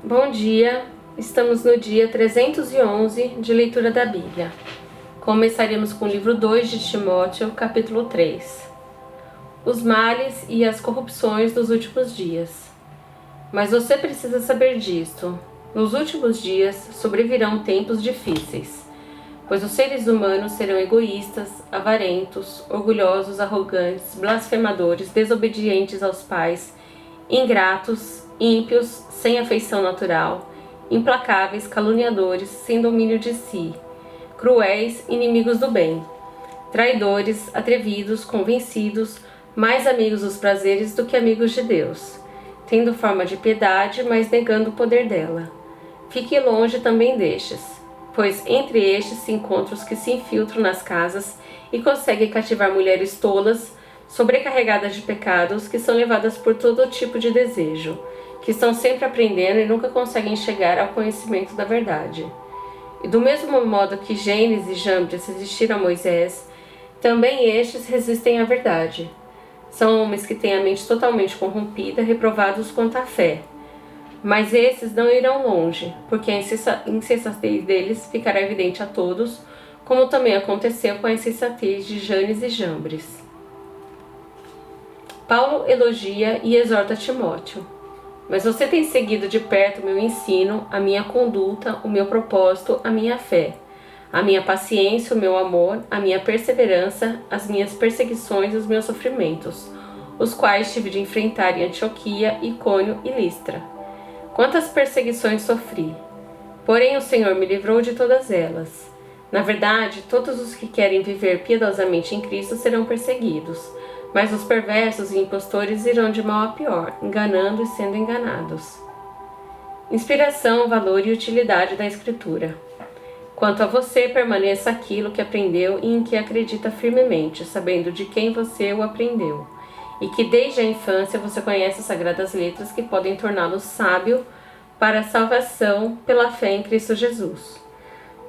Bom dia, estamos no dia 311 de leitura da Bíblia. Começaremos com o livro 2 de Timóteo, capítulo 3. Os males e as corrupções dos últimos dias. Mas você precisa saber disto: nos últimos dias sobrevirão tempos difíceis, pois os seres humanos serão egoístas, avarentos, orgulhosos, arrogantes, blasfemadores, desobedientes aos pais, ingratos, ímpios, sem afeição natural, implacáveis, caluniadores, sem domínio de si, cruéis, inimigos do bem, traidores, atrevidos, convencidos, mais amigos dos prazeres do que amigos de Deus, tendo forma de piedade, mas negando o poder dela. Fique longe também destes, pois entre estes se encontram os que se infiltram nas casas e conseguem cativar mulheres tolas, sobrecarregadas de pecados, que são levadas por todo tipo de desejo, que estão sempre aprendendo e nunca conseguem chegar ao conhecimento da verdade. E do mesmo modo que Janes e Jambres resistiram a Moisés, também estes resistem à verdade. São homens que têm a mente totalmente corrompida, reprovados quanto à fé. Mas esses não irão longe, porque a insensatez deles ficará evidente a todos, como também aconteceu com a insensatez de Janes e Jambres. Paulo elogia e exorta Timóteo. Mas você tem seguido de perto o meu ensino, a minha conduta, o meu propósito, a minha fé, a minha paciência, o meu amor, a minha perseverança, as minhas perseguições e os meus sofrimentos, os quais tive de enfrentar em Antioquia, Icônio e Listra. Quantas perseguições sofri! Porém o Senhor me livrou de todas elas. Na verdade, todos os que querem viver piedosamente em Cristo serão perseguidos, mas os perversos e impostores irão de mal a pior, enganando e sendo enganados. Inspiração, valor e utilidade da Escritura. Quanto a você, permaneça aquilo que aprendeu e em que acredita firmemente, sabendo de quem você o aprendeu, e que desde a infância você conhece as sagradas letras que podem torná-lo sábio para a salvação pela fé em Cristo Jesus.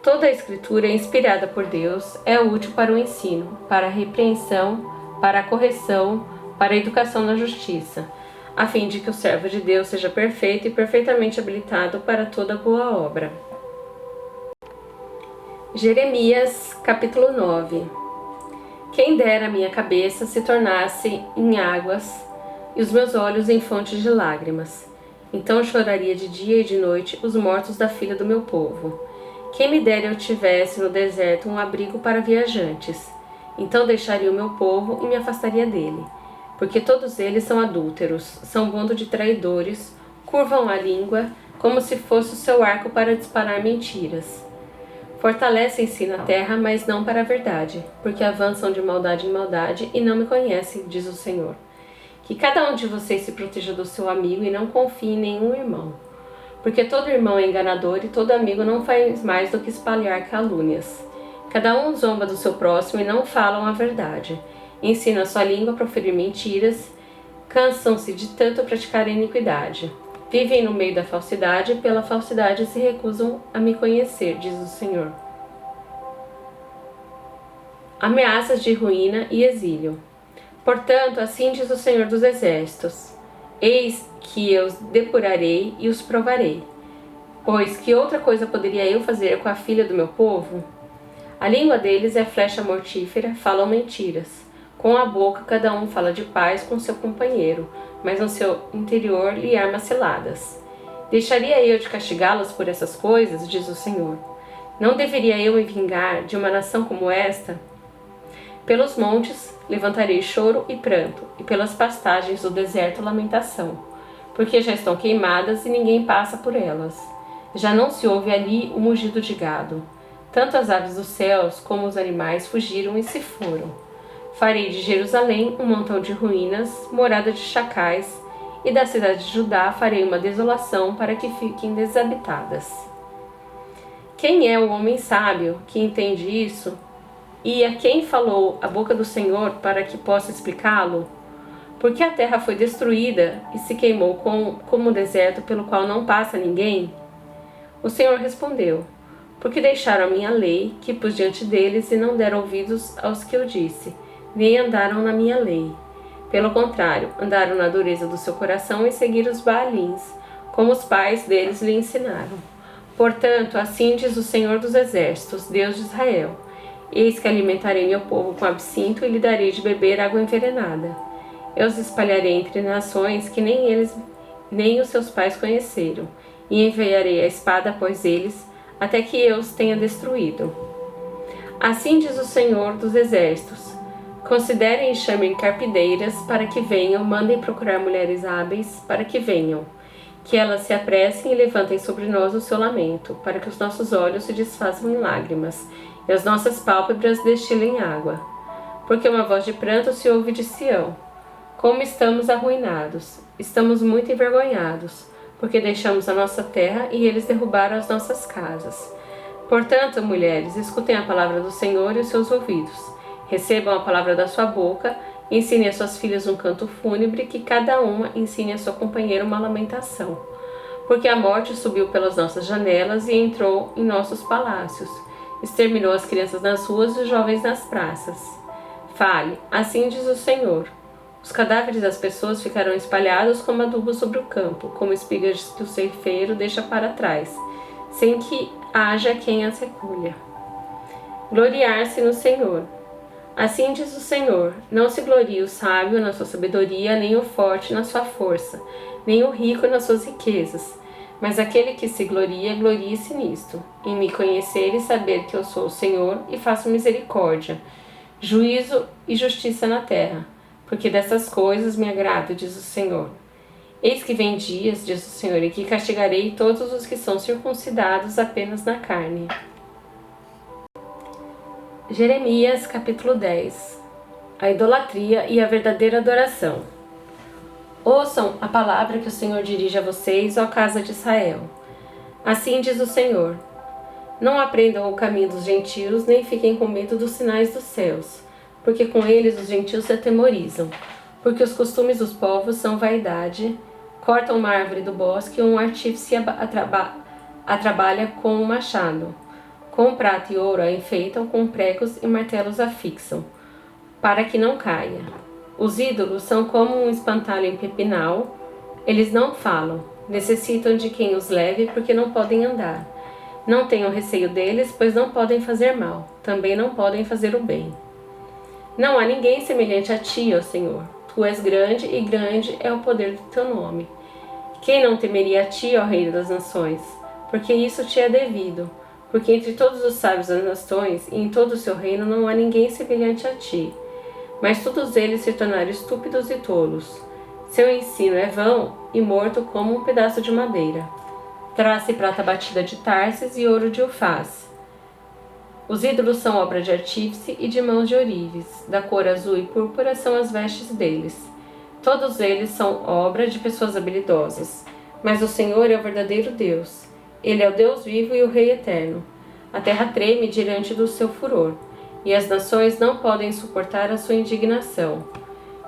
Toda a Escritura é inspirada por Deus, é útil para o ensino, para a repreensão, para a correção, para a educação na justiça, a fim de que o servo de Deus seja perfeito e perfeitamente habilitado para toda boa obra. Jeremias, capítulo 9. Quem dera a minha cabeça se tornasse em águas e os meus olhos em fontes de lágrimas. Então choraria de dia e de noite os mortos da filha do meu povo. Quem me dera eu tivesse no deserto um abrigo para viajantes. Então deixaria o meu povo e me afastaria dele, porque todos eles são adúlteros, são bando de traidores, curvam a língua como se fosse o seu arco para disparar mentiras. Fortalecem-se na terra, mas não para a verdade, porque avançam de maldade em maldade e não me conhecem, diz o Senhor. Que cada um de vocês se proteja do seu amigo e não confie em nenhum irmão, porque todo irmão é enganador e todo amigo não faz mais do que espalhar calúnias. Cada um zomba do seu próximo e não falam a verdade. Ensinam a sua língua a proferir mentiras, cansam-se de tanto praticar a iniquidade. Vivem no meio da falsidade e pela falsidade se recusam a me conhecer, diz o Senhor. Ameaças de ruína e exílio. Portanto, assim diz o Senhor dos Exércitos: eis que eu os depurarei e os provarei. Pois que outra coisa poderia eu fazer com a filha do meu povo? A língua deles é flecha mortífera, falam mentiras. Com a boca cada um fala de paz com seu companheiro, mas no seu interior lhe arma ciladas. Deixaria eu de castigá-los por essas coisas, diz o Senhor? Não deveria eu me vingar de uma nação como esta? Pelos montes levantarei choro e pranto, e pelas pastagens do deserto lamentação, porque já estão queimadas e ninguém passa por elas. Já não se ouve ali o mugido de gado. Tanto as aves dos céus como os animais fugiram e se foram. Farei de Jerusalém um montão de ruínas, morada de chacais, e da cidade de Judá farei uma desolação para que fiquem desabitadas. Quem é o homem sábio que entende isso? E a quem falou a boca do Senhor para que possa explicá-lo? Porque a terra foi destruída e se queimou como um deserto pelo qual não passa ninguém? O Senhor respondeu: porque deixaram a minha lei, que pus diante deles, e não deram ouvidos aos que eu disse, nem andaram na minha lei. Pelo contrário, andaram na dureza do seu coração e seguiram os Baalins, como os pais deles lhe ensinaram. Portanto, assim diz o Senhor dos Exércitos, Deus de Israel: eis que alimentarei meu povo com absinto e lhe darei de beber água envenenada. Eu os espalharei entre nações que nem eles nem os seus pais conheceram, e enviarei a espada após eles, até que eu os tenha destruído. Assim diz o Senhor dos Exércitos: considerem e chamem carpideiras para que venham, mandem procurar mulheres hábeis para que venham, que elas se apressem e levantem sobre nós o seu lamento, para que os nossos olhos se desfaçam em lágrimas e as nossas pálpebras destilem água. Porque uma voz de pranto se ouve de Sião: como estamos arruinados, estamos muito envergonhados, porque deixamos a nossa terra e eles derrubaram as nossas casas. Portanto, mulheres, escutem a palavra do Senhor e os seus ouvidos. Recebam a palavra da sua boca, ensinem às suas filhas um canto fúnebre, que cada uma ensine a sua companheira uma lamentação. Porque a morte subiu pelas nossas janelas e entrou em nossos palácios. Exterminou as crianças nas ruas e os jovens nas praças. Fale, assim diz o Senhor: os cadáveres das pessoas ficarão espalhados como adubo sobre o campo, como espigas que o ceifeiro deixa para trás, sem que haja quem as recolha. Gloriar-se no Senhor. Assim diz o Senhor: não se glorie o sábio na sua sabedoria, nem o forte na sua força, nem o rico nas suas riquezas. Mas aquele que se gloria, glorie-se nisto, em me conhecer e saber que eu sou o Senhor e faço misericórdia, juízo e justiça na terra, porque dessas coisas me agrado, diz o Senhor. Eis que vem dias, diz o Senhor, em que castigarei todos os que são circuncidados apenas na carne. Jeremias, capítulo 10. A idolatria e a verdadeira adoração. Ouçam a palavra que o Senhor dirige a vocês, ó casa de Israel. Assim diz o Senhor: não aprendam o caminho dos gentios, nem fiquem com medo dos sinais dos céus, porque com eles os gentios se atemorizam, porque os costumes dos povos são vaidade, cortam uma árvore do bosque e um artífice a trabalha com um machado. Com prata e ouro a enfeitam, com pregos e martelos a fixam, para que não caia. Os ídolos são como um espantalho em pepinal, eles não falam, necessitam de quem os leve porque não podem andar. Não tenham receio deles, pois não podem fazer mal, também não podem fazer o bem. Não há ninguém semelhante a ti, ó Senhor. Tu és grande e grande é o poder do teu nome. Quem não temeria a ti, ó Rei das Nações? Porque isso te é devido. Porque entre todos os sábios das nações e em todo o seu reino não há ninguém semelhante a ti. Mas todos eles se tornaram estúpidos e tolos. Seu ensino é vão e morto como um pedaço de madeira. Traz-se prata batida de Tarsis e ouro de Ufaz. Os ídolos são obra de artífice e de mãos de ourives. Da cor azul e púrpura são as vestes deles. Todos eles são obra de pessoas habilidosas. Mas o Senhor é o verdadeiro Deus. Ele é o Deus vivo e o Rei eterno. A terra treme diante do seu furor, e as nações não podem suportar a sua indignação.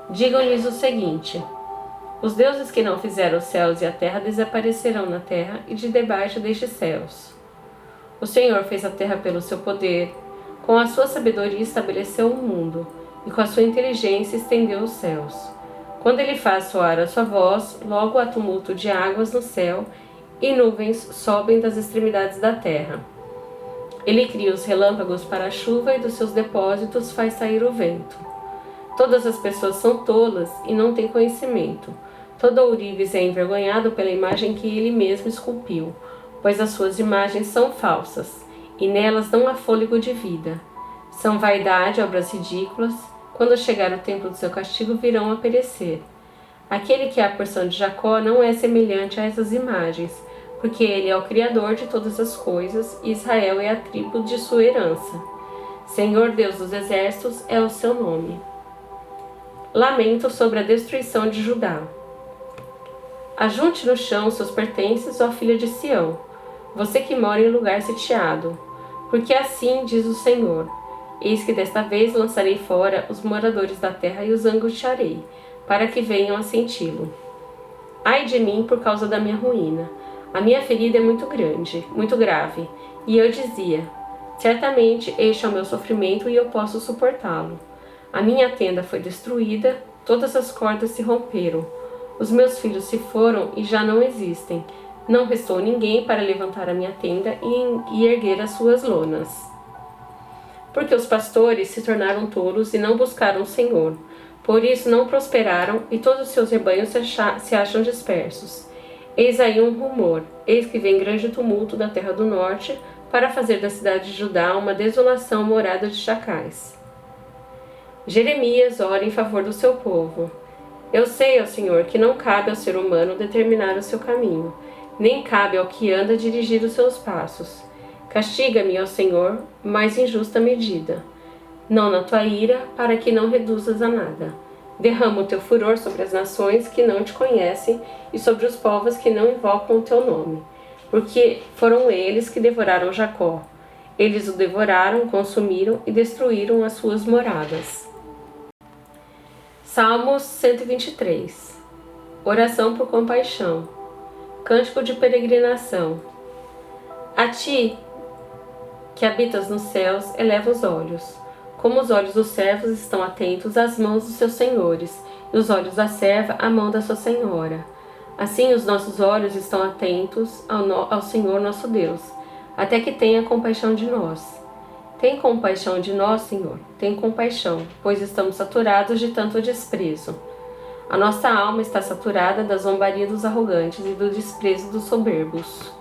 Digam-lhes o seguinte: os deuses que não fizeram os céus e a terra desaparecerão na terra e de debaixo destes céus. O Senhor fez a terra pelo seu poder, com a sua sabedoria estabeleceu o mundo, e com a sua inteligência estendeu os céus. Quando ele faz soar a sua voz, logo há tumulto de águas no céu, e nuvens sobem das extremidades da terra. Ele cria os relâmpagos para a chuva e dos seus depósitos faz sair o vento. Todas as pessoas são tolas e não têm conhecimento. Todo ourives é envergonhado pela imagem que ele mesmo esculpiu, pois as suas imagens são falsas, e nelas não há fôlego de vida. São vaidade, obras ridículas. Quando chegar o tempo do seu castigo, virão a perecer. Aquele que é a porção de Jacó não é semelhante a essas imagens, porque ele é o Criador de todas as coisas, e Israel é a tribo de sua herança. Senhor Deus dos Exércitos é o seu nome. Lamento sobre a destruição de Judá. Ajunte no chão seus pertences, ó filha de Sião, você que mora em lugar sitiado. Porque assim diz o Senhor: eis que desta vez lançarei fora os moradores da terra e os angustiarei, para que venham a senti-lo. Ai de mim por causa da minha ruína. A minha ferida é muito grande, muito grave, e eu dizia: certamente este é o meu sofrimento e eu posso suportá-lo. A minha tenda foi destruída, todas as cordas se romperam, Os meus filhos se foram e já não existem. Não restou ninguém para levantar a minha tenda e erguer as suas lonas. Porque os pastores se tornaram tolos e não buscaram o Senhor. Por isso não prosperaram e todos os seus rebanhos se acham dispersos. Eis aí um rumor, eis que vem grande tumulto da terra do norte, para fazer da cidade de Judá uma desolação morada de chacais. Jeremias ora em favor do seu povo. Eu sei, ó Senhor, que não cabe ao ser humano determinar o seu caminho, nem cabe ao que anda dirigir os seus passos. Castiga-me, ó Senhor, mais em justa medida. Não na tua ira, para que não reduzas a nada. Derrama o teu furor sobre as nações que não te conhecem e sobre os povos que não invocam o teu nome. Porque foram eles que devoraram Jacó. Eles o devoraram, consumiram e destruíram as suas moradas. Salmos 123. Oração por compaixão. Cântico de peregrinação. A ti, que habitas nos céus, eleva os olhos. Como os olhos dos servos estão atentos às mãos dos seus senhores, e os olhos da serva à mão da sua senhora. Assim os nossos olhos estão atentos ao Senhor nosso Deus, até que tenha compaixão de nós. Tem compaixão de nós, Senhor, tem compaixão, pois estamos saturados de tanto desprezo. A nossa alma está saturada da zombaria dos arrogantes e do desprezo dos soberbos.